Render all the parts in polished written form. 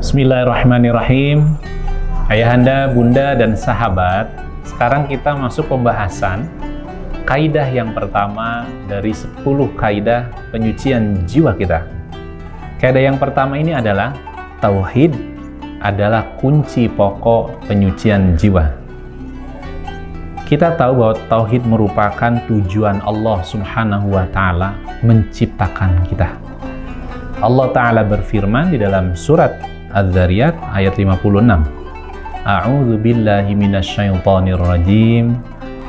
Bismillahirrahmanirrahim. Ayahanda, bunda, dan sahabat, sekarang kita masuk pembahasan kaidah yang pertama dari 10 kaidah penyucian jiwa kita. Kaidah yang pertama ini adalah tauhid adalah kunci pokok penyucian jiwa. Kita tahu bahwa tauhid merupakan tujuan Allah Subhanahu wa Ta'ala menciptakan kita. Allah Ta'ala berfirman di dalam surat Az-Zariyat ayat 56. A'udzu billahi minasyaitonir rajim.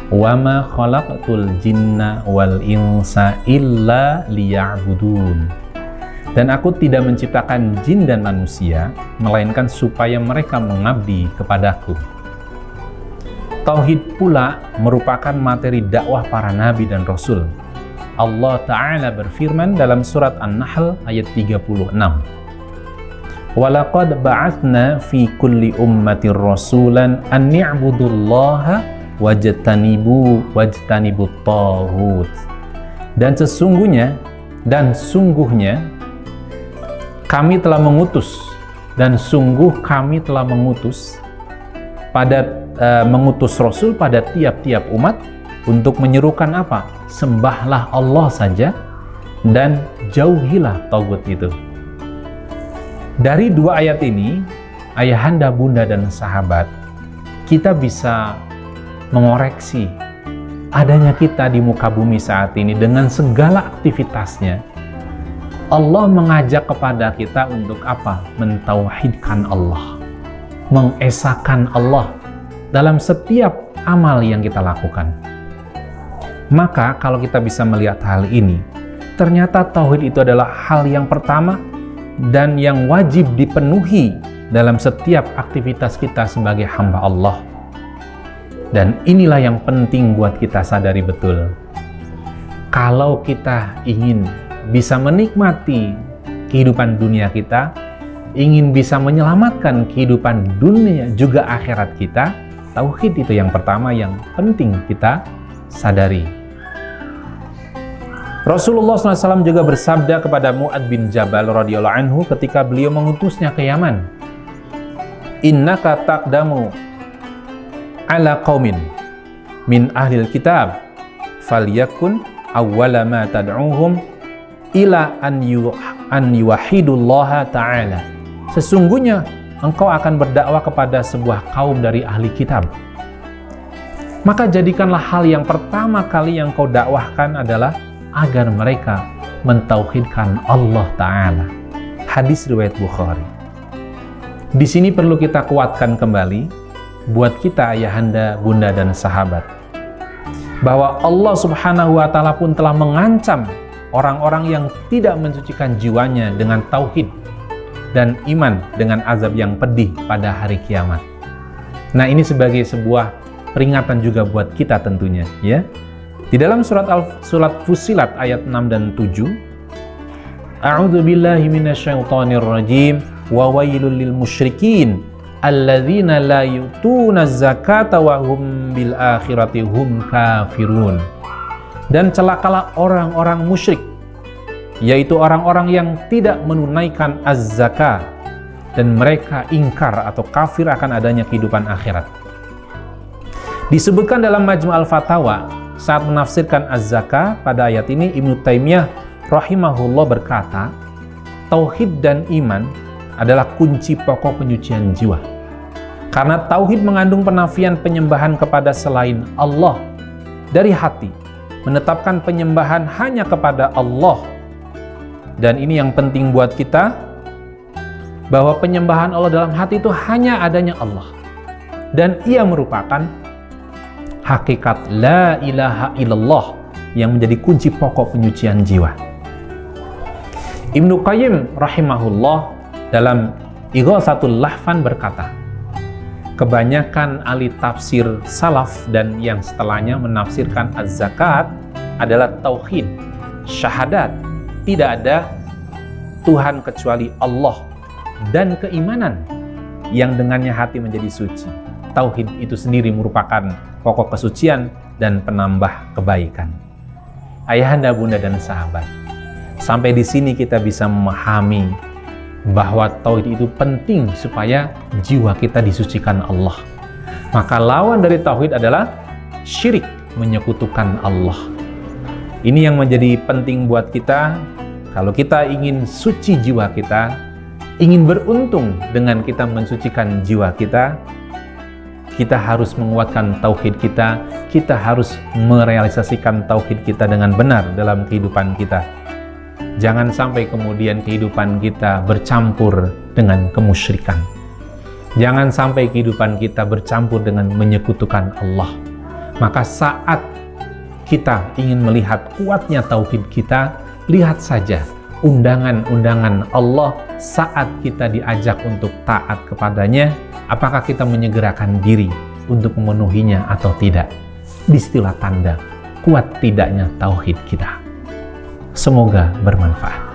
Wa ma khalaqtul jinna wal insa illa liya'budun. Dan aku tidak menciptakan jin dan manusia melainkan supaya mereka mengabdi kepadaku. Tauhid pula merupakan materi dakwah para nabi dan rasul. Allah Ta'ala berfirman dalam surat An-Nahl ayat 36. Walaqad ba'atsna fi kulli ummatir rasulan an ni'budullaha wajtanibut taghut. Dan sungguhnya kami telah mengutus mengutus rasul pada tiap-tiap umat untuk menyerukan apa? Sembahlah Allah saja dan jauhilah tagut itu. Dari dua ayat ini, ayahanda, bunda, dan sahabat, kita bisa mengoreksi adanya kita di muka bumi saat ini dengan segala aktivitasnya. Allah mengajak kepada kita untuk apa? Mentauhidkan Allah, mengesahkan Allah dalam setiap amal yang kita lakukan. Maka kalau kita bisa melihat hal ini, ternyata tauhid itu adalah hal yang pertama dan yang wajib dipenuhi dalam setiap aktivitas kita sebagai hamba Allah. Dan inilah yang penting buat kita sadari betul. Kalau kita ingin bisa menikmati kehidupan dunia kita, ingin bisa menyelamatkan kehidupan dunia juga akhirat kita, tauhid itu yang pertama yang penting kita sadari. Rasulullah SAW juga bersabda kepada Mu'adz bin Jabal radhiyallahu anhu ketika beliau mengutusnya ke Yaman. Innaka taqdamu ala qaumin min ahlil kitab falyakun awwala ma tad'uhum ila an yuwahidullaha ta'ala. Sesungguhnya engkau akan berdakwah kepada sebuah kaum dari ahli kitab. Maka jadikanlah hal yang pertama kali yang kau dakwahkan adalah agar mereka mentauhidkan Allah Ta'ala. Hadis riwayat Bukhari. Di sini perlu kita kuatkan kembali buat kita ayahanda, bunda, dan sahabat, bahwa Allah Subhanahu wa Ta'ala pun telah mengancam orang-orang yang tidak mensucikan jiwanya dengan tauhid dan iman dengan azab yang pedih pada hari kiamat. Nah, ini sebagai sebuah peringatan juga buat kita tentunya, ya. Di dalam surat Fussilat ayat 6 dan 7, A'udzu billahi minasyaitonir rajim wa wailul lil musyrikin alladzina la yu'tuna zakata wa hum bil akhirati hum kafirun. Dan celakalah orang-orang musyrik, yaitu orang-orang yang tidak menunaikan az-zakah dan mereka ingkar atau kafir akan adanya kehidupan akhirat. Disebutkan dalam Majmu' al-Fatawa saat menafsirkan az-zakah pada ayat ini, Ibnu Taimiyah rahimahullah berkata, tauhid dan iman adalah kunci pokok penyucian jiwa. Karena tauhid mengandung penafian penyembahan kepada selain Allah dari hati, menetapkan penyembahan hanya kepada Allah. Dan ini yang penting buat kita, bahwa penyembahan Allah dalam hati itu hanya adanya Allah. Dan ia merupakan hakikat la ilaha illallah yang menjadi kunci pokok penyucian jiwa. Ibnu Qayyim rahimahullah dalam Ighatsatul Lahfan berkata, kebanyakan ahli tafsir salaf dan yang setelahnya menafsirkan az-zakat adalah tauhid, syahadat, tidak ada Tuhan kecuali Allah, dan keimanan yang dengannya hati menjadi suci. Tauhid itu sendiri merupakan pokok kesucian dan penambah kebaikan. Ayahanda, bunda, dan sahabat, sampai di sini kita bisa memahami bahwa tauhid itu penting supaya jiwa kita disucikan Allah. Maka lawan dari tauhid adalah syirik, menyekutukan Allah. Ini yang menjadi penting buat kita. Kalau kita ingin suci jiwa kita, ingin beruntung dengan kita mensucikan jiwa kita, kita harus menguatkan tauhid kita, kita harus merealisasikan tauhid kita dengan benar dalam kehidupan kita. Jangan sampai kemudian kehidupan kita bercampur dengan kemusyrikan. Jangan sampai kehidupan kita bercampur dengan menyekutukan Allah. Maka saat kita ingin melihat kuatnya tauhid kita, lihat saja undangan-undangan Allah saat kita diajak untuk taat kepadanya, apakah kita menyegerakan diri untuk memenuhinya atau tidak. Disitulah tanda kuat tidaknya tauhid kita. Semoga bermanfaat.